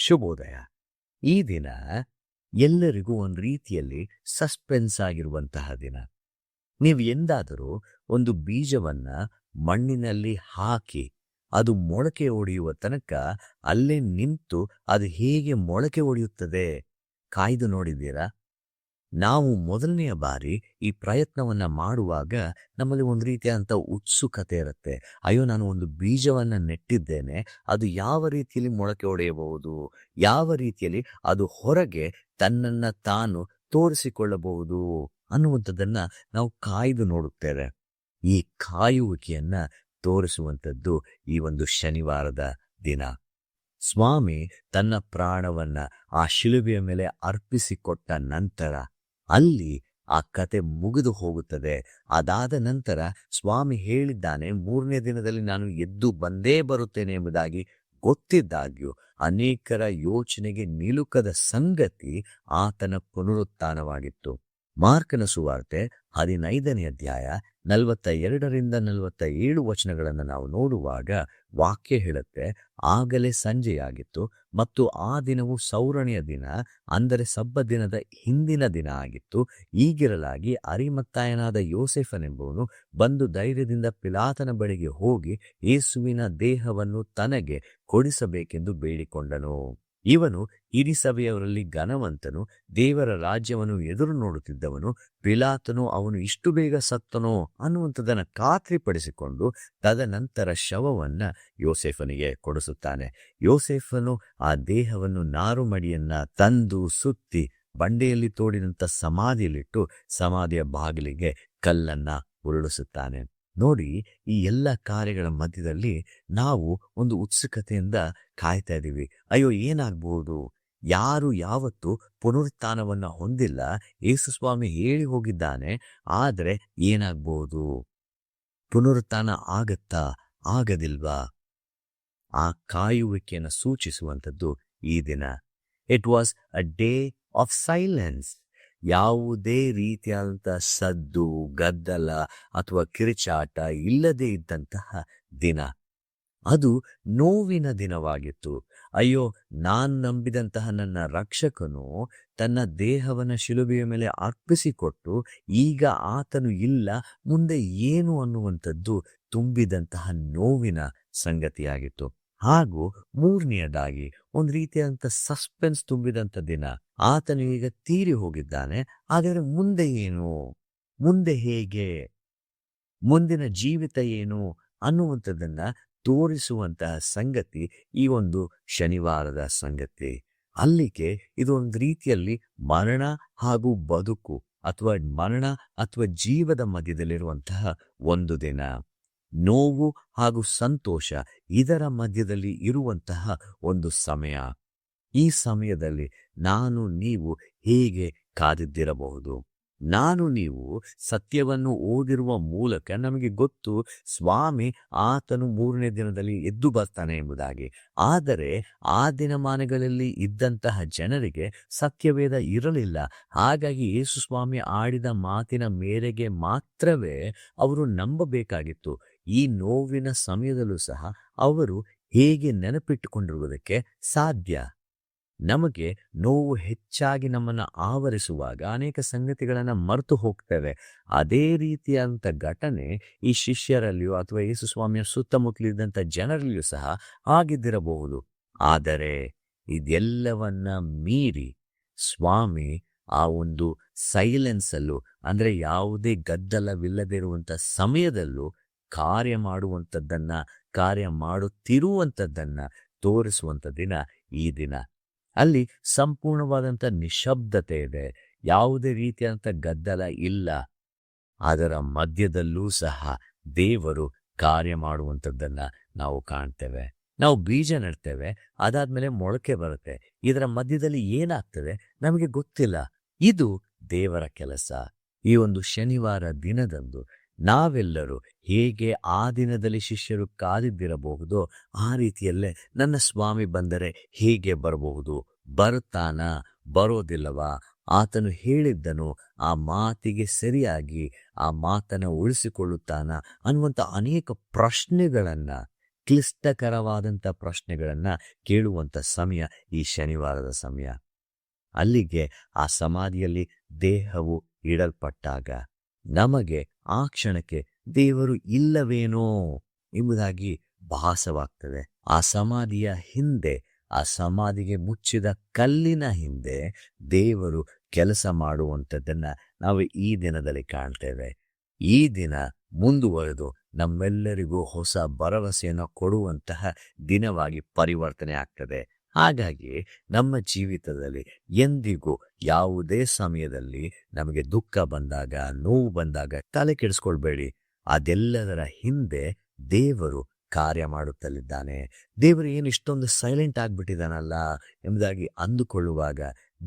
ಶುಭೋದಯ. ಈ ದಿನ ಎಲ್ಲರಿಗೂ ಒಂದು ರೀತಿಯಲ್ಲಿ ಸಸ್ಪೆನ್ಸ್ ಆಗಿರುವಂತಹ ದಿನ. ನೀವು ಎಂದಾದರೂ ಒಂದು ಬೀಜವನ್ನ ಮಣ್ಣಿನಲ್ಲಿ ಹಾಕಿ ಅದು ಮೊಳಕೆ ಒಡೆಯುವ ತನಕ ಅಲ್ಲೇ ನಿಂತು ಅದು ಹೇಗೆ ಮೊಳಕೆ ಒಡೆಯುತ್ತದೆ ಕಾಯ್ದು ನೋಡಿದ್ದೀರಾ? ನಾವು ಮೊದಲನೆಯ ಬಾರಿ ಈ ಪ್ರಯತ್ನವನ್ನ ಮಾಡುವಾಗ ನಮ್ಮಲ್ಲಿ ಒಂದು ರೀತಿಯಾದಂಥ ಉತ್ಸುಕತೆ ಇರುತ್ತೆ. ಅಯ್ಯೋ, ನಾನು ಒಂದು ಬೀಜವನ್ನ ನೆಟ್ಟಿದ್ದೇನೆ, ಅದು ಯಾವ ರೀತಿಯಲ್ಲಿ ಮೊಳಕೆ ಒಡೆಯಬಹುದು, ಯಾವ ರೀತಿಯಲ್ಲಿ ಅದು ಹೊರಗೆ ತನ್ನನ್ನ ತಾನು ತೋರಿಸಿಕೊಳ್ಳಬಹುದು ಅನ್ನುವಂಥದ್ದನ್ನ ನಾವು ಕಾಯ್ದು ನೋಡುತ್ತೇವೆ. ಈ ಕಾಯುವಿಕೆಯನ್ನ ತೋರಿಸುವಂಥದ್ದು ಈ ಒಂದು ಶನಿವಾರದ ದಿನ. ಸ್ವಾಮಿ ತನ್ನ ಪ್ರಾಣವನ್ನ ಆ ಶಿಲುಬೆಯ ಮೇಲೆ ಅರ್ಪಿಸಿಕೊಟ್ಟ ನಂತರ ಅಲ್ಲಿ ಆ ಕತೆ ಮುಗಿದು ಹೋಗುತ್ತದೆ. ಅದಾದ ನಂತರ ಸ್ವಾಮಿ ಹೇಳಿದ್ದಾನೆ, 3ನೇ ದಿನದಲ್ಲಿ ನಾನು ಎದ್ದು ಬಂದೇ ಬರುತ್ತೇನೆ ಎಂಬುದಾಗಿ ಗೊತ್ತಿದ್ದಾಗ್ಯೂ ಅನೇಕರ ಯೋಚನೆಗೆ ನಿಲುಕದ ಸಂಗತಿ ಆತನ ಪುನರುತ್ಥಾನವಾಗಿತ್ತು. ಮಾರ್ಕನ ಸುವಾರ್ತೆ 15ನೇ ಅಧ್ಯಾಯ 42ರಿಂದ 47 ವಚನಗಳನ್ನು ನಾವು ನೋಡುವಾಗ ವಾಕ್ಯ ಹೇಳುತ್ತೆ, ಆಗಲೇ ಸಂಜೆಯಾಗಿತ್ತು ಮತ್ತು ಆ ದಿನವು ಸೌರಣೆಯ ದಿನ, ಅಂದರೆ ಸಬ್ಬ ದಿನದ ಹಿಂದಿನ ದಿನ ಆಗಿತ್ತು. ಹೀಗಿರಲಾಗಿ ಅರಿಮತ್ತಾಯನಾದ ಯೋಸೇಫನೆಂಬುವನು ಬಂದು ಧೈರ್ಯದಿಂದ ಪಿಲಾತನ ಬಳಿಗೆ ಹೋಗಿ ಯೇಸುವಿನ ದೇಹವನ್ನು ತನಗೆ ಕೊಡಿಸಬೇಕೆಂದು ಬೇಡಿಕೊಂಡನು. ಇವನು ಹಿರಿಸಭೆಯವರಲ್ಲಿ ಘನವಂತನು, ದೇವರ ರಾಜ್ಯವನ್ನು ಎದುರು ನೋಡುತ್ತಿದ್ದವನು. ಪಿಲಾತನು ಅವನು ಇಷ್ಟು ಬೇಗ ಸತ್ತನೋ ಅನ್ನುವಂಥದ್ದನ್ನು ಖಾತ್ರಿಪಡಿಸಿಕೊಂಡು ತದನಂತರ ಶವವನ್ನ ಯೋಸೇಫನಿಗೆ ಕೊಡಿಸುತ್ತಾನೆ. ಯೋಸೇಫನು ಆ ದೇಹವನ್ನು ನಾರುಮಡಿಯನ್ನ ತಂದು ಸುತ್ತಿ ಬಂಡೆಯಲ್ಲಿ ತೋಡಿದಂಥ ಸಮಾಧಿಯಲ್ಲಿಟ್ಟು ಸಮಾಧಿಯ ಬಾಗಿಲಿಗೆ ಕಲ್ಲನ್ನ ಉರುಳಿಸುತ್ತಾನೆ. ನೋಡಿ, ಈ ಎಲ್ಲ ಕಾರ್ಯಗಳ ಮಧ್ಯದಲ್ಲಿ ನಾವು ಒಂದು ಉತ್ಸುಕತೆಯಿಂದ ಕಾಯ್ತಾ ಇದ್ದೀವಿ. ಅಯ್ಯೋ, ಏನಾಗ್ಬಹುದು? ಯಾರು ಯಾವತ್ತು ಪುನರುತ್ಥಾನವನ್ನ ಹೊಂದಿಲ್ಲ. ಯೇಸುಸ್ವಾಮಿ ಹೇಳಿ ಹೋಗಿದ್ದಾನೆ, ಆದರೆ ಏನಾಗ್ಬಹುದು? ಪುನರುತ್ಥಾನ ಆಗತ್ತಾ, ಆಗದಿಲ್ವಾ? ಆ ಕಾಯುವಿಕೆಯನ್ನು ಸೂಚಿಸುವಂಥದ್ದು ಈ ದಿನ. It was a day of silence. ಯಾವುದೇ ರೀತಿಯಾದಂಥ ಸದ್ದು, ಗದ್ದಲ ಅಥವಾ ಕಿರುಚಾಟ ಇಲ್ಲದೆ ಇದ್ದಂತಹ ದಿನ. ಅದು ನೋವಿನ ದಿನವಾಗಿತ್ತು. ಅಯ್ಯೋ, ನಾನು ನಂಬಿದಂತಹ ನನ್ನ ರಕ್ಷಕನು ತನ್ನ ದೇಹವನ್ನು ಶಿಲುಬೆಯ ಮೇಲೆ ಅರ್ಪಿಸಿಕೊಟ್ಟು ಈಗ ಆತನು ಇಲ್ಲ, ಮುಂದೆ ಏನು ಅನ್ನುವಂಥದ್ದು ತುಂಬಿದಂತಹ ನೋವಿನ ಸಂಗತಿಯಾಗಿತ್ತು. ಹಾಗೂ 3ನೇದಾಗಿ ಒಂದು ರೀತಿಯಾದಂಥ ಸಸ್ಪೆನ್ಸ್ ತುಂಬಿದಂಥ ದಿನ. ಆತನು ಈಗ ತೀರಿ ಹೋಗಿದ್ದಾನೆ, ಆದರೆ ಮುಂದೆ ಏನು, ಮುಂದೆ ಹೇಗೆ, ಮುಂದಿನ ಜೀವಿತ ಏನು ಅನ್ನುವಂಥದ್ದನ್ನ ತೋರಿಸುವಂತಹ ಸಂಗತಿ ಈ ಒಂದು ಶನಿವಾರದ ಸಂಗತಿ. ಅಲ್ಲಿಗೆ ಇದು ಒಂದು ರೀತಿಯಲ್ಲಿ ಮರಣ ಹಾಗೂ ಬದುಕು ಅಥವಾ ಮರಣ ಅಥವಾ ಜೀವದ ಮಧ್ಯದಲ್ಲಿರುವಂತಹ ಒಂದು ದಿನ. ನೋವು ಹಾಗೂ ಸಂತೋಷ ಇದರ ಮಧ್ಯದಲ್ಲಿ ಇರುವಂತಹ ಒಂದು ಸಮಯ. ಈ ಸಮಯದಲ್ಲಿ ನಾನು ನೀವು ಹೇಗೆ ಕಾದಿದ್ದಿರಬಹುದು? ನಾನು ನೀವು ಸತ್ಯವನ್ನು ಓದಿರುವ ಮೂಲಕ ನಮಗೆ ಗೊತ್ತು, ಸ್ವಾಮಿ ಆತನು 3ನೇ ದಿನದಲ್ಲಿ ಎದ್ದು ಬರ್ತಾನೆ ಎಂಬುದಾಗಿ. ಆದರೆ ಆ ದಿನಮಾನಗಳಲ್ಲಿ ಇದ್ದಂತಹ ಜನರಿಗೆ ಸತ್ಯವೇದ ಇರಲಿಲ್ಲ. ಹಾಗಾಗಿ ಯೇಸು ಸ್ವಾಮಿ ಆಡಿದ ಮಾತಿನ ಮೇರೆಗೆ ಮಾತ್ರವೇ ಅವರು ನಂಬಬೇಕಾಗಿತ್ತು. ಈ ನೋವಿನ ಸಮಯದಲ್ಲೂ ಸಹ ಅವರು ಹೇಗೆ ನೆನಪಿಟ್ಟುಕೊಂಡಿರುವುದಕ್ಕೆ ಸಾಧ್ಯ? ನಮಗೆ ನೋವು ಹೆಚ್ಚಾಗಿ ನಮ್ಮನ್ನು ಆವರಿಸುವಾಗ ಅನೇಕ ಸಂಗತಿಗಳನ್ನು ಮರೆತು ಹೋಗ್ತೇವೆ. ಅದೇ ರೀತಿಯಾದಂಥ ಘಟನೆ ಈ ಶಿಷ್ಯರಲ್ಲಿಯೂ ಅಥವಾ ಯೇಸುಸ್ವಾಮಿಯ ಸುತ್ತಮುತ್ತಲಿದ್ದಂಥ ಜನರಲ್ಲಿಯೂ ಸಹ ಆಗಿದ್ದಿರಬಹುದು. ಆದರೆ ಇದೆಲ್ಲವನ್ನ ಮೀರಿ ಸ್ವಾಮಿ ಆ ಒಂದು ಸೈಲೆನ್ಸಲ್ಲೂ, ಅಂದರೆ ಯಾವುದೇ ಗದ್ದಲವಿಲ್ಲದಿರುವಂಥ ಸಮಯದಲ್ಲೂ ಕಾರ್ಯ ಮಾಡುತ್ತಿರುವಂಥದ್ದನ್ನ ತೋರಿಸುವಂಥ ದಿನ ಈ ದಿನ. ಅಲ್ಲಿ ಸಂಪೂರ್ಣವಾದಂಥ ನಿಶಬ್ದತೆ ಇದೆ, ಯಾವುದೇ ರೀತಿಯಾದಂಥ ಗದ್ದಲ ಇಲ್ಲ. ಅದರ ಮಧ್ಯದಲ್ಲೂ ಸಹ ದೇವರು ಕಾರ್ಯ ಮಾಡುವಂಥದ್ದನ್ನ ನಾವು ಕಾಣ್ತೇವೆ. ನಾವು ಬೀಜ ನೆಡ್ತೇವೆ, ಅದಾದ್ಮೇಲೆ ಮೊಳಕೆ ಬರುತ್ತೆ. ಇದರ ಮಧ್ಯದಲ್ಲಿ ಏನಾಗ್ತದೆ ನಮಗೆ ಗೊತ್ತಿಲ್ಲ. ಇದು ದೇವರ ಕೆಲಸ. ಈ ಒಂದು ಶನಿವಾರ ದಿನದಂದು ನಾವೆಲ್ಲರೂ ಹೇಗೆ ಆ ದಿನದಲ್ಲಿ ಶಿಷ್ಯರು ಕಾದಿದ್ದಿರಬಹುದೋ ಆ ರೀತಿಯಲ್ಲೇ ನನ್ನ ಸ್ವಾಮಿ ಬಂದರೆ ಹೇಗೆ ಬರಬಹುದು? ಬರುತ್ತಾನ, ಬರೋದಿಲ್ಲವಾ? ಆತನು ಹೇಳಿದ್ದನು, ಆ ಮಾತಿಗೆ ಸರಿಯಾಗಿ ಆ ಮಾತನ್ನು ಉಳಿಸಿಕೊಳ್ಳುತ್ತಾನ ಅನ್ನುವಂಥ ಅನೇಕ ಪ್ರಶ್ನೆಗಳನ್ನ ಕ್ಲಿಷ್ಟಕರವಾದಂಥ ಪ್ರಶ್ನೆಗಳನ್ನು ಕೇಳುವಂಥ ಸಮಯ ಈ ಶನಿವಾರದ ಸಮಯ. ಅಲ್ಲಿಗೆ ಆ ಸಮಾಧಿಯಲ್ಲಿ ದೇಹವು ಇಡಲ್ಪಟ್ಟಾಗ ನಮಗೆ ಆ ಕ್ಷಣಕ್ಕೆ ದೇವರು ಇಲ್ಲವೇನೋ ಎಂಬುದಾಗಿ ಭಾಸವಾಗ್ತದೆ. ಆ ಸಮಾಧಿಯ ಹಿಂದೆ, ಆ ಸಮಾಧಿಗೆ ಮುಚ್ಚಿದ ಕಲ್ಲಿನ ಹಿಂದೆ ದೇವರು ಕೆಲಸ ಮಾಡುವಂಥದ್ದನ್ನು ನಾವು ಈ ದಿನದಲ್ಲಿ ಕಾಣ್ತೇವೆ. ಈ ದಿನ ಮುಂದುವರೆದು ನಮ್ಮೆಲ್ಲರಿಗೂ ಹೊಸ ಭರವಸೆಯನ್ನು ಕೊಡುವಂತಹ ದಿನವಾಗಿ ಪರಿವರ್ತನೆ ಆಗ್ತದೆ. ಹಾಗಾಗಿ ನಮ್ಮ ಜೀವಿತದಲ್ಲಿ ಎಂದಿಗೂ ಯಾವುದೇ ಸಮಯದಲ್ಲಿ ನಮಗೆ ದುಃಖ ಬಂದಾಗ, ನೋವು ಬಂದಾಗ ತಲೆ ಕೆಡಿಸ್ಕೊಳ್ಬೇಡಿ. ಅದೆಲ್ಲದರ ಹಿಂದೆ ದೇವರು ಕಾರ್ಯ ಮಾಡುತ್ತಲಿದ್ದಾನೆ. ದೇವರು ಏನು ಇಷ್ಟೊಂದು ಸೈಲೆಂಟ್ ಆಗಿಬಿಟ್ಟಿದ್ದಾನಲ್ಲ ಎಂಬುದಾಗಿ ಅಂದುಕೊಳ್ಳುವಾಗ,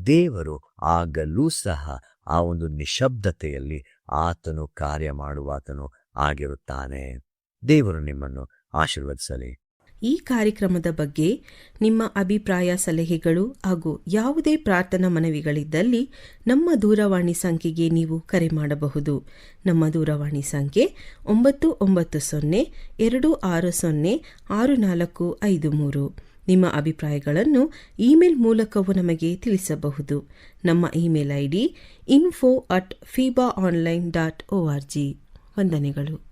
ದೇವರು ಆಗಲೂ ಸಹ ಆ ಒಂದು ನಿಶಬ್ದತೆಯಲ್ಲಿ ಆತನು ಕಾರ್ಯ ಮಾಡುವಾತನು ಆಗಿರುತ್ತಾನೆ. ದೇವರು ನಿಮ್ಮನ್ನು ಆಶೀರ್ವದಿಸಲಿ. ಈ ಕಾರ್ಯಕ್ರಮದ ಬಗ್ಗೆ ನಿಮ್ಮ ಅಭಿಪ್ರಾಯ, ಸಲಹೆಗಳು ಹಾಗೂ ಯಾವುದೇ ಪ್ರಾರ್ಥನಾ ಮನವಿಗಳಿದ್ದಲ್ಲಿ ನಮ್ಮ ದೂರವಾಣಿ ಸಂಖ್ಯೆಗೆ ನೀವು ಕರೆ ಮಾಡಬಹುದು. ನಮ್ಮ ದೂರವಾಣಿ ಸಂಖ್ಯೆ 9902606453. ನಿಮ್ಮ ಅಭಿಪ್ರಾಯಗಳನ್ನು ಇಮೇಲ್ ಮೂಲಕವೂ ನಮಗೆ ತಿಳಿಸಬಹುದು. ನಮ್ಮ ಇಮೇಲ್ ID info@fibaonline.org. ವಂದನೆಗಳು.